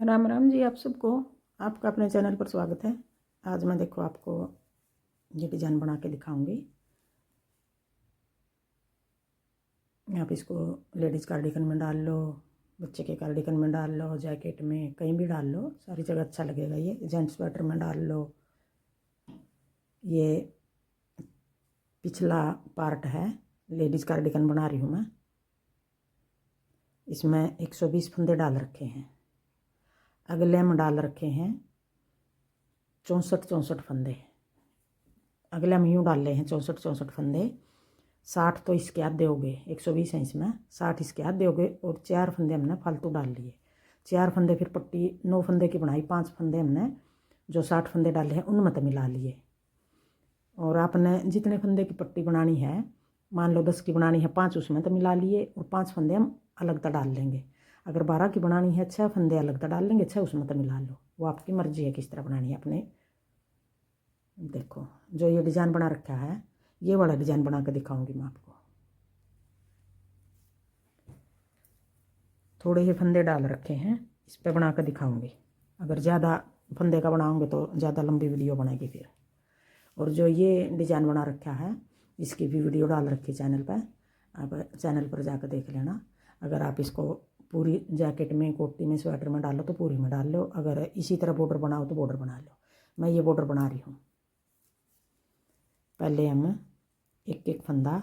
राम राम जी। आप सबको आपका अपने चैनल पर स्वागत है। आज मैं देखो आपको ये डिज़ाइन बना के दिखाऊंगी। आप इसको लेडीज़ कार्डिगन में डाल लो, बच्चे के कार्डिगन में डाल लो, जैकेट में, कहीं भी डाल लो, सारी जगह अच्छा लगेगा। ये जेंट्स स्वेटर में डाल लो। ये पिछला पार्ट है, लेडीज़ कार्डिगन बना रही हूँ मैं। इसमें 120 फंदे डाल रखे हैं। अगले में डाल रखे हैं 64 फंदे। अगले में यूँ डाल रहे हैं 64 फंदे। 60 तो इसके आधे हो गए, 120 है इसमें, 60 इसके आधे हो गए। और 4 फंदे हमने फालतू डाल लिए। 4 फंदे फिर पट्टी 9 फंदे की बनाई, 5 फंदे हमने जो 60 फंदे डाले हैं उनमें तो मिला लिए। और आपने जितने फंदे की पट्टी बनानी है, मान लो 10 की बनानी है, 5 उसमें तो मिला लिए और 5 फंदे हम अलग तो डाल लेंगे। अगर 12 की बनानी है, 6 फंदे अलग तो डाल लेंगे, 6 उसमें तो मिला लो। वो आपकी मर्जी है किस तरह बनानी है अपने। देखो जो ये डिज़ाइन बना रखा है, ये वाला डिज़ाइन बना के दिखाऊंगी मैं आपको। थोड़े ही फंदे डाल रखे हैं, इस पर बना कर दिखाऊंगी। अगर ज़्यादा फंदे का बनाऊंगे तो ज़्यादा लंबी वीडियो बनेगी फिर। और जो ये डिज़ाइन बना रखा है, इसकी भी वीडियो डाल रखी चैनल पर, आप चैनल पर जाकर देख लेना। अगर आप इसको पूरी जैकेट में, कोटी में, स्वेटर में डालो तो पूरी में डाल लो। अगर इसी तरह बॉर्डर बनाओ तो बॉर्डर बना लो। मैं ये बॉर्डर बना रही हूँ। पहले हम एक एक फंदा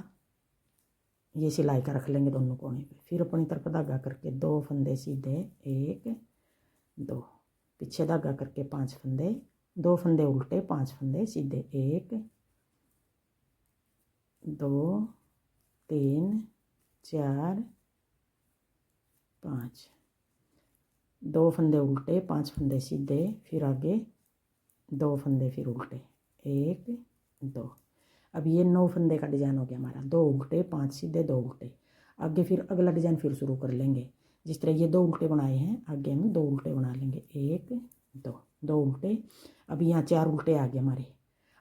ये सिलाई का रख लेंगे दोनों कोने पे। फिर अपनी तरफ धागा करके 2 फंदे सीधे, 1 2, पीछे धागा करके 5 फंदे, 2 फंदे उल्टे, 5 फंदे सीधे, 1 2 3 4 5, 2 फंदे उल्टे, 5 फंदे सीधे, फिर आगे 2 फंदे फिर उल्टे, 1 2। अब ये 9 फंदे का डिज़ाइन हो गया हमारा। 2 उल्टे, 5 सीधे, 2 उल्टे। आगे फिर अगला डिज़ाइन फिर शुरू कर लेंगे। जिस तरह ये 2 उल्टे बनाए हैं, आगे हम 2 उल्टे बना लेंगे, 1 2, 2 उल्टे। अब यहाँ 4 उल्टे आ गए हमारे।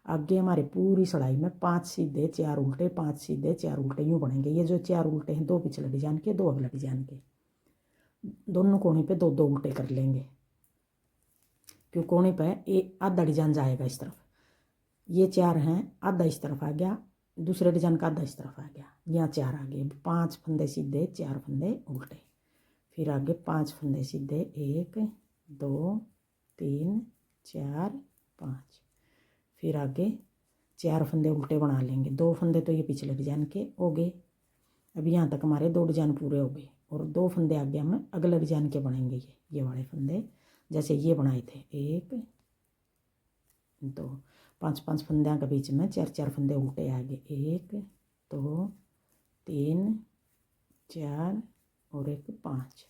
आगे हमारे पूरी सड़ाई में 5 सीधे, 4 उल्टे, 5 सीधे, 4 उल्टे यूँ बनेंगे। ये जो 4 उल्टे हैं, 2 पिछले डिज़ाइन के, 2 अगला डिज़ाइन के। दोनों कोने पे 2 2 उल्टे कर लेंगे, क्यों कोने पे एक आधा डिज़ाइन जाएगा इस तरफ। ये 4 हैं, आधा इस तरफ आ गया, दूसरे डिज़ाइन का आधा इस तरफ आ गया। यहाँ 4 आ गए। 5 फंदे सीधे, 4 फंदे उल्टे, फिर आगे 5 फंदे सीधे, 1 2 3 4 5, फिर आगे 4 फंदे उल्टे बना लेंगे। 2 फंदे तो ये पिछले डिज़ाइन के हो गए। अब यहाँ तक हमारे 2 डिज़ाइन पूरे हो गए। और 2 फंदे आगे हम अगले डिज़ाइन के बनेंगे। ये वाले फंदे जैसे ये बनाए थे, 1 2, 5 5 फंदे के बीच में 4 4 फंदे उल्टे आ गए, 1 2 3 4 और 1 5,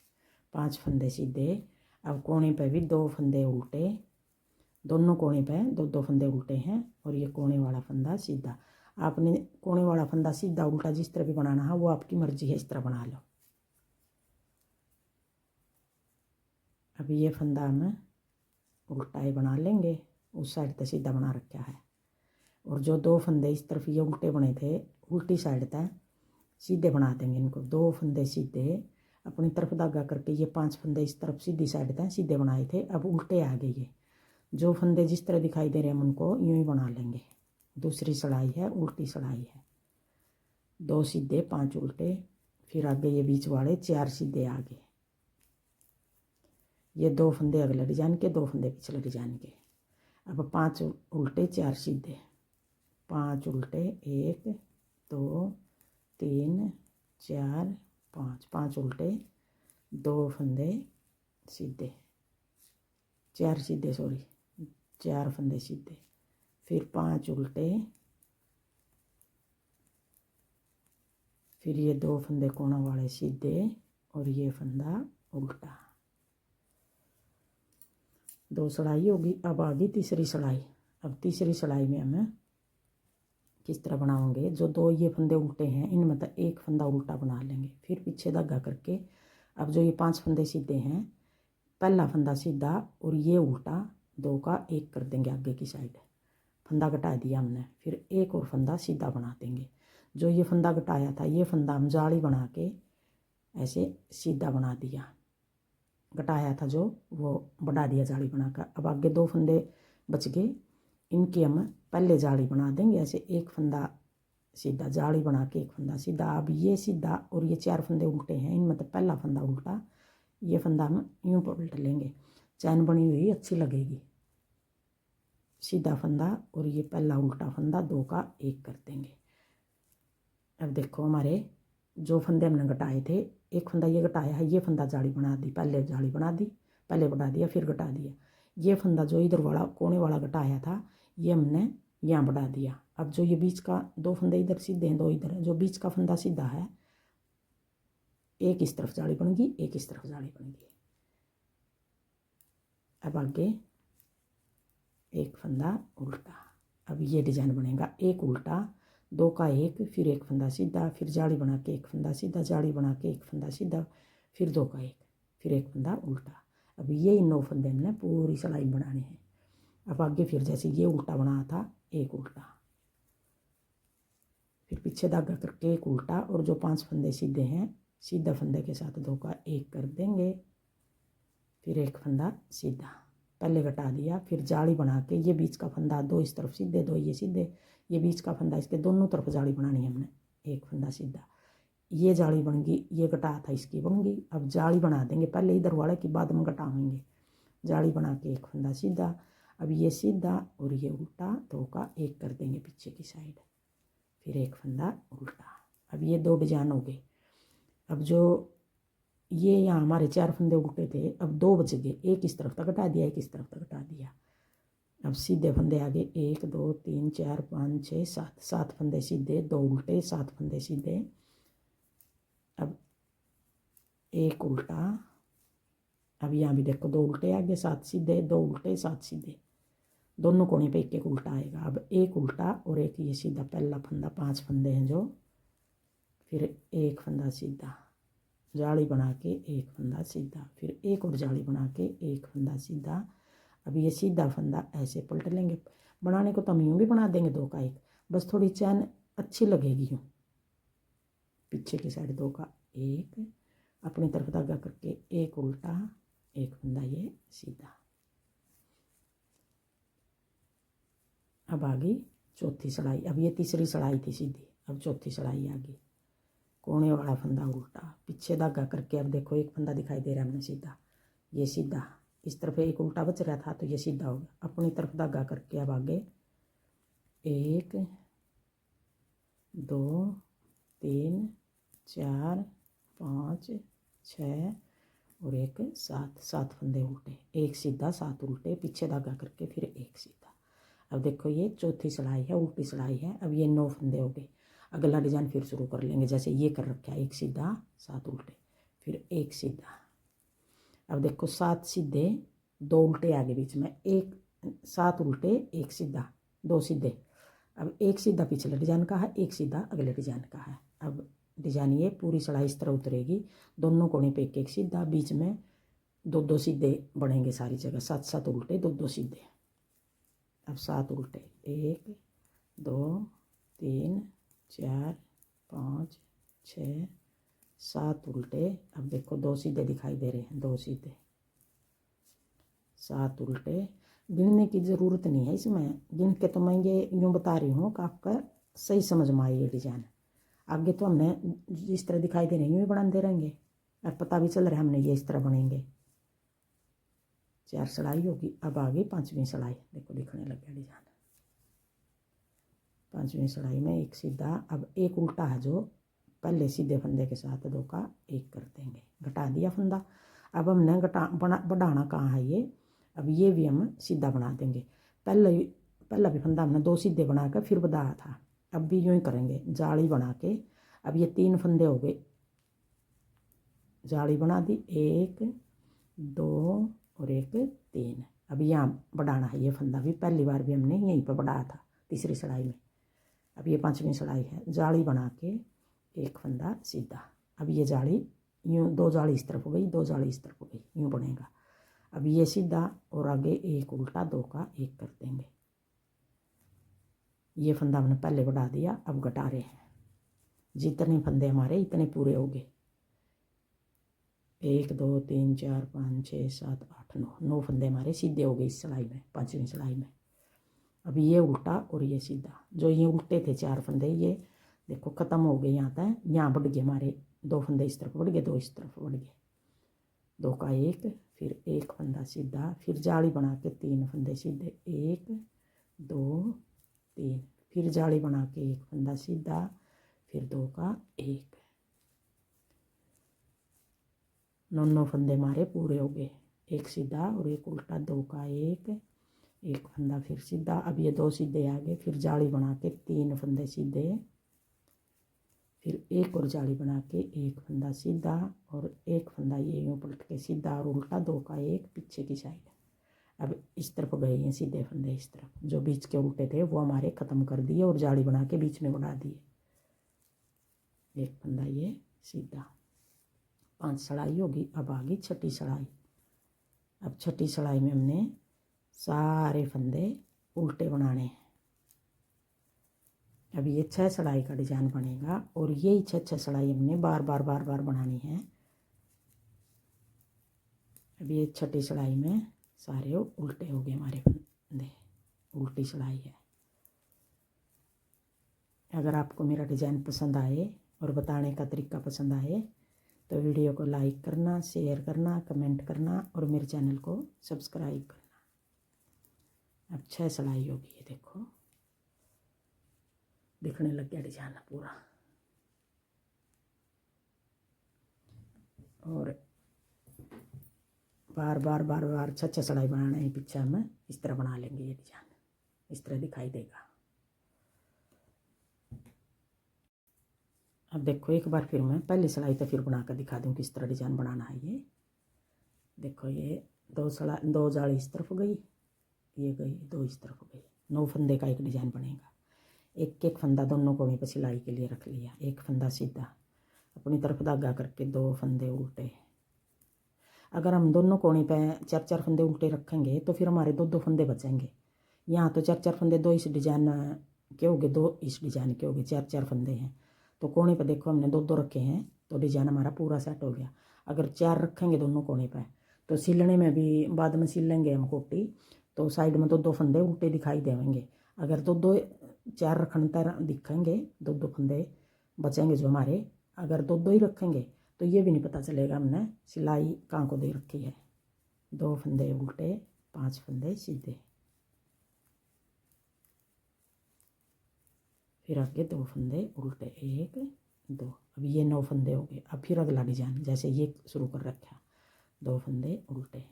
5 फंदे सीधे। अब कोने पे भी 2 फंदे उल्टे, दोनों कोने पे 2 2 फंदे उल्टे हैं। और ये कोने वाला फंदा सीधा। आपने कोने वाला फंदा सीधा उल्टा जिस तरह भी बनाना है वो आपकी मर्जी है, इस तरह बना लो। अब ये फंदा हम उल्टा ही बना लेंगे, उस साइड तक सीधा बना रखा है। और जो 2 फंदे इस तरफ ये उल्टे बने थे, उल्टी साइड तक सीधे बना देंगे इनको। 2 फंदे सीधे, अपनी तरफ धागा करके ये 5 फंदे इस तरफ सीधी साइड तक सीधे बनाए थे, अब उल्टे आ गए। ये जो फंदे जिस तरह दिखाई दे रहे हैं हम उनको यूँ ही बना लेंगे। दूसरी सड़ाई है, उल्टी सड़ाई है। 2 सीधे, 5 उल्टे, फिर आगे ये बीच वाले 4 सीधे आगे। ये 2 फंदे अगले डिजाइन के, 2 फंदे पिछले डिजाइन के। अब 5 उल्टे, 4 सीधे, 5 उल्टे, 1 2 3 4 5, 5 उल्टे, 2 फंदे सीधे, 4 सीधे, सॉरी 4 फंदे सीधे, फिर 5 उल्टे, फिर ये 2 फंदे कोना वाले सीधे और ये फंदा उल्टा। 2 सड़ाई होगी। अब आ गई तीसरी सड़ाई। अब तीसरी सड़ाई में हमें किस तरह बनाओगे, जो 2 ये फंदे उल्टे हैं इनमें तो एक फंदा उल्टा बना लेंगे। फिर पीछे धागा करके, अब जो ये 5 फंदे सीधे हैं, पहला फंदा सीधा और ये उल्टा, 2 का 1 कर देंगे आगे की साइड। फंदा घटा दिया हमने, फिर एक और फंदा सीधा बना देंगे। जो ये फंदा घटाया था, ये फंदा हम जाली बना के ऐसे सीधा बना दिया। घटाया था जो वो बढ़ा दिया जाली बनाकर। अब आगे 2 फंदे बच गए, इनकी हम पहले जाली बना देंगे। ऐसे एक फंदा सीधा जाली बना के एक फंदा सीधा। अब ये सीधा और ये 4 फंदे उल्टे हैं, इनमें तो पहला फंदा उल्टा, ये फंदा हम यूँ पलट लेंगे, चैन बनी हुई अच्छी लगेगी। सीधा फंदा और ये पहला उल्टा फंदा, 2 का 1 कर देंगे। अब देखो हमारे जो फंदे हमने घटाए थे, एक फंदा ये घटाया है, ये फंदा जाली बना दी, पहले जाली बना दी, पहले बढ़ा दिया फिर घटा दिया। ये फंदा जो इधर वाला कोने वाला घटाया था, ये हमने यहाँ बढ़ा दिया। अब जो ये बीच का 2 फंदे इधर सीधे हैं, 2 इधर हैं, जो बीच का फंदा सीधा है, एक इस तरफ जाली बन गई, एक इस तरफ जाली बन गई। अब आगे एक फंदा उल्टा। अब ये डिजाइन बनेगा, एक उल्टा, 2 का 1, फिर एक फंदा सीधा, फिर जाली बना के एक फंदा सीधा, जाली बना के एक फंदा सीधा, फिर 2 का 1, फिर एक फंदा उल्टा। अब ये 9 फंदे हमने पूरी सिलाई बनाने हैं। अब आगे फिर जैसे ये उल्टा बना था, एक उल्टा, फिर पीछे धागा करके एक उल्टा, और जो 5 फंदे सीधे हैं, सीधा फंदे के साथ 2 का 1 कर देंगे, फिर एक फंदा सीधा, पहले घटा दिया, फिर जाली बना के ये बीच का फंदा, 2 इस तरफ सीधे, 2 ये सीधे, ये बीच का फंदा, इसके दोनों तरफ जाली बनानी है हमने, एक फंदा सीधा, ये जाली बन गई, ये घटा था इसकी बन गई। अब जाली बना देंगे, पहले इधर वाले की बाद में घटाएंगे, जाली बना के एक फंदा सीधा, अब ये सीधा और ये उल्टा, 2 का 1 कर देंगे पीछे की साइड, फिर एक फंदा उल्टा। अब ये 2 डिजाइन हो गए। अब जो ये यहाँ हमारे 4 फंदे उल्टे थे, अब 2 बच गए, एक इस तरफ तक घटा दिया, एक इस तरफ तक घटा दिया। अब सीधे फंदे आगे 1 2 3 4 5 6 7, 7 फंदे सीधे, 2 उल्टे, 7 फंदे सीधे। अब एक उल्टा, अब यहाँ भी देखो 2 उल्टे आगे, 7 सीधे, 2 उल्टे 7 सीधे, दोनों कोने पे एक एक उल्टा आएगा। अब एक उल्टा और एक ये सीधा, पहला फंदा, 5 फंदे हैं जो, फिर एक फंदा सीधा, जाली बना के एक फंदा सीधा, फिर एक और जाली बना के एक फंदा सीधा। अब ये सीधा फंदा ऐसे पलट लेंगे, बनाने को तो हम यूँ भी बना देंगे 2 का 1, बस थोड़ी चैन अच्छी लगेगी यूँ, पीछे की साइड 2 का 1, अपनी तरफ धागा करके एक उल्टा, एक फंदा ये सीधा। अब आ गई चौथी सिलाई। अब ये तीसरी सिलाई थी सीधी, अब चौथी सिलाई आ गई, कोने वाला फंदा उल्टा, पीछे धागा करके। अब देखो एक फंदा दिखाई दे रहा है हमने सीधा, ये सीधा, इस तरफ एक उल्टा बच रहा था तो ये सीधा हो गया, अपनी तरफ धागा करके अब आगे 1 2 3 4 5 6 और एक 7, 7 फंदे उल्टे, एक सीधा 7 उल्टे, पीछे धागा करके फिर एक सीधा। अब देखो ये चौथी सिलाई है, उल्टी सिलाई है। अब ये 9 फंदे हो गए। अगला डिजाइन फिर शुरू कर लेंगे, जैसे ये कर रखा है, एक सीधा 7 उल्टे, फिर एक सीधा। अब देखो 7 सीधे, 2 उल्टे आगे बीच में, एक 7 उल्टे, एक सीधा, 2 सीधे। अब एक सीधा पिछले डिजाइन का है, एक सीधा अगले डिजाइन का है। अब डिजाइन ये पूरी सिलाई इस तरह उतरेगी, दोनों कोने पे एक एक सीधा, बीच में 2 2 सीधे बनेंगे सारी जगह, 7 7 उल्टे, 2 2 सीधे। अब 7 उल्टे, 1 2 3 4 5 6 7 उल्टे। अब देखो 2 सीधे दिखाई दे रहे हैं, 2 सीधे, 7 उल्टे। गिनने की ज़रूरत नहीं है इसमें, गिन के तो मैं ये यूँ बता रही हूँ कि आपका सही समझ में आए ये डिजाइन। आगे तो हमने जिस तरह दिखाई दे रहे हैं यूँ ही बनाते रहेंगे, और पता भी चल रहा है हमने ये इस तरह बनेंगे। 4 सिलाई होगी। अब आ गई 5वीं सिलाई, देखो दिखने लग गया डिजाइन। 5वीं सिलाई में एक सीधा, अब एक उल्टा है जो पहले सीधे फंदे के साथ 2 का 1 कर देंगे, घटा दिया फंदा। अब हमने बढ़ाना कहाँ है ये, अब ये भी हम सीधा बना देंगे। पहला भी फंदा हमने 2 सीधे बना कर फिर बढ़ाया था, अब भी यूँ ही करेंगे, जाली बना के। अब ये 3 फंदे हो गए, जाली बना दी, 1 2 और एक 3। अब यहाँ बढ़ाना है, ये फंदा भी पहली बार भी हमने यहीं पर बढ़ाया था तीसरी सिलाई में। अब ये 5वीं सिलाई है, जाली बना के एक फंदा सीधा। अब ये जाली यूँ, 2 जाली इस तरफ हो गई, 2 जाली इस तरफ हो गई, यूँ बनेगा। अब ये सीधा और आगे एक उल्टा, 2 का 1 कर देंगे। ये फंदा हमने पहले बढ़ा दिया, अब घटा रहे हैं, जितने फंदे हमारे इतने पूरे हो गए। 1 2 3 4 5 6 7 8 9 9 फंदे हमारे सीधे हो गए इस सिलाई में, पांचवी सिलाई में। अब ये उल्टा और ये सीधा, जो ये उल्टे थे 4 फंदे ये देखो ख़त्म हो गए। यहाँ तक यहाँ बढ़ गए हमारे 2 फंदे इस तरफ बढ़ गए, 2 इस तरफ बढ़ गए, 2 का 1, फिर 1 फंदा सीधा, फिर जाली बना के 3 फंदे सीधे, 1 2 3, फिर जाली बना के 1 फंदा सीधा, फिर 2 का 1, 9 फंदे हमारे पूरे हो गए, 1 सीधा और 1 उल्टा, 2 का 1 फंदा फिर सीधा। अब ये 2 सीधे आ गए, फिर जाली बना के 3 फंदे सीधे, फिर 1 और जाली बना के 1 फंदा सीधा और 1 फंदा ये यूँ पलट के सीधा और उल्टा, 2 का 1 पीछे की साइड। अब इस तरफ गए हैं सीधे फंदे, इस तरफ जो बीच के उल्टे थे वो हमारे ख़त्म कर दिए और जाली बना के बीच में बढ़ा दिए, 1 फंदा ये सीधा। 5 सड़ाई होगी। अब आ गई छठी सड़ाई। अब छठी सड़ाई में हमने सारे फंदे उल्टे बनाने हैं। अब ये 6 सड़ाई का डिजाइन बनेगा और यही 6 सड़ाई हमने बार बार बनानी है। अब ये छठी सड़ाई में सारे उल्टे हो गए हमारे फंदे, उल्टी सड़ाई है। अगर आपको मेरा डिज़ाइन पसंद आए और बताने का तरीका पसंद आए तो वीडियो को लाइक करना, शेयर करना, कमेंट करना और मेरे चैनल को सब्सक्राइब करना। अब 6 सड़ाई होगी, ये देखो दिखने लग गया डिजाइन पूरा। और बार बार 6 सड़ाई बनाना है पीछे में, इस तरह बना लेंगे। ये डिजाइन इस तरह दिखाई देगा। अब देखो एक बार फिर मैं पहली सड़ाई तो फिर बना कर दिखा दूँ किस तरह डिजाइन बनाना है। ये देखो ये 2 जाली इस तरफ गई, ये गई 2 इस तरफ गई, 9 फंदे का एक डिजाइन बनेगा। एक फंदा दोनों कोने पर सिलाई के लिए रख लिया, 1 फंदा सीधा, अपनी तरफ धागा करके 2 फंदे उल्टे। अगर हम दोनों कोने पे 4 फंदे उल्टे रखेंगे तो फिर हमारे 2 फंदे बचेंगे। यहाँ तो 4 फंदे 2 इस डिजाइन के हो गए, 2 इस डिजाइन के हो गए, 4 फंदे हैं। तो कोने पे देखो हमने 2 रखे हैं तो डिजाइन हमारा पूरा सेट हो गया। अगर 4 रखेंगे दोनों कोने पे तो सिलने में भी बाद में सिल लेंगे हम कोटी, तो साइड में 2 फंदे उल्टे दिखाई देंगे। अगर 4 रखने तक दिखेंगे, 2 फंदे बचेंगे जो हमारे। अगर 2 ही रखेंगे तो ये भी नहीं पता चलेगा हमने सिलाई कहाँ को दे रखी है। 2 फंदे उल्टे, 5 फंदे सीधे, फिर आगे 2 फंदे उल्टे, 1 2। अब ये 9 फंदे हो गए। अब फिर अगला डिजाइन जैसे ये शुरू कर रखा, 2 फंदे उल्टे।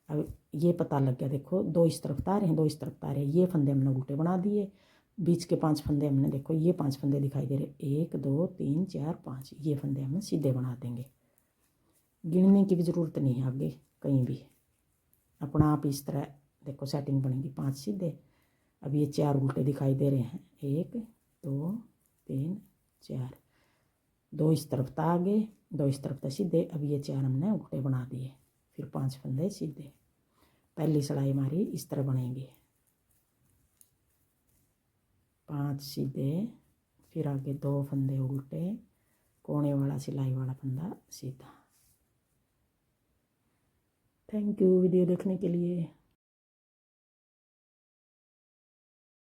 अब ये पता लग गया, देखो 2 इस तरफ तारे हैं, 2 इस तरफ तारे हैं, ये फंदे हमने उल्टे बना दिए। बीच के 5 फंदे हमने देखो ये 5 फंदे दिखाई दे रहे, 1 2 3 4 5, ये फंदे हम सीधे बना देंगे। गिनने की भी ज़रूरत नहीं है आगे कहीं भी, अपना आप इस तरह देखो सेटिंग बनेगी। 5 सीधे, अब ये 4 उल्टे दिखाई दे रहे हैं, 1 2 3 4, 2 इस तरफ था आगे, 2 इस तरफ था सीधे। अब ये 4 हमने उल्टे बना दिए, फिर 5 फंदे सीधे। पहली सिलाई हमारी इस तरह बनेगी, 5 सीधे, फिर आगे 2 फंदे उल्टे, कोने वाला सिलाई वाला फंदा सीधा। थैंक यू वीडियो देखने के लिए।